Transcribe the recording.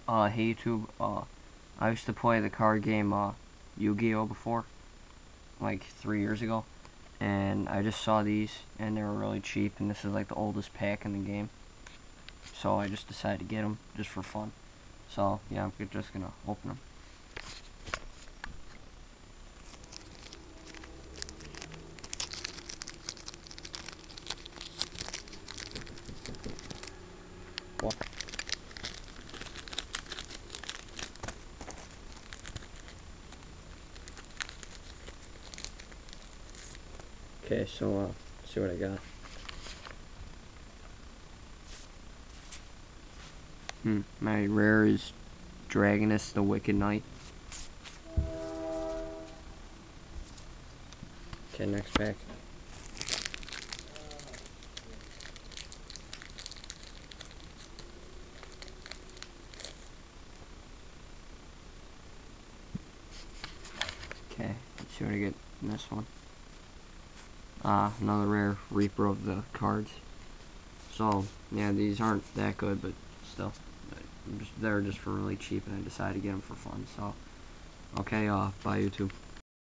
Hey YouTube, I used to play the card game, Yu-Gi-Oh before, like 3 years ago, and I just saw these, and they were really cheap, and this is like the oldest pack in the game, so I just decided to get them, just for fun. So, yeah, I'm just gonna open them. Well, okay, so, let's see what I got. My rare is Dragonus the Wicked Knight. Okay, next pack. Okay, let's see what I get in this one. Another rare Reaper of the cards. So, yeah, these aren't that good, but still, they're just for really cheap, and I decided to get them for fun. So, okay, bye YouTube.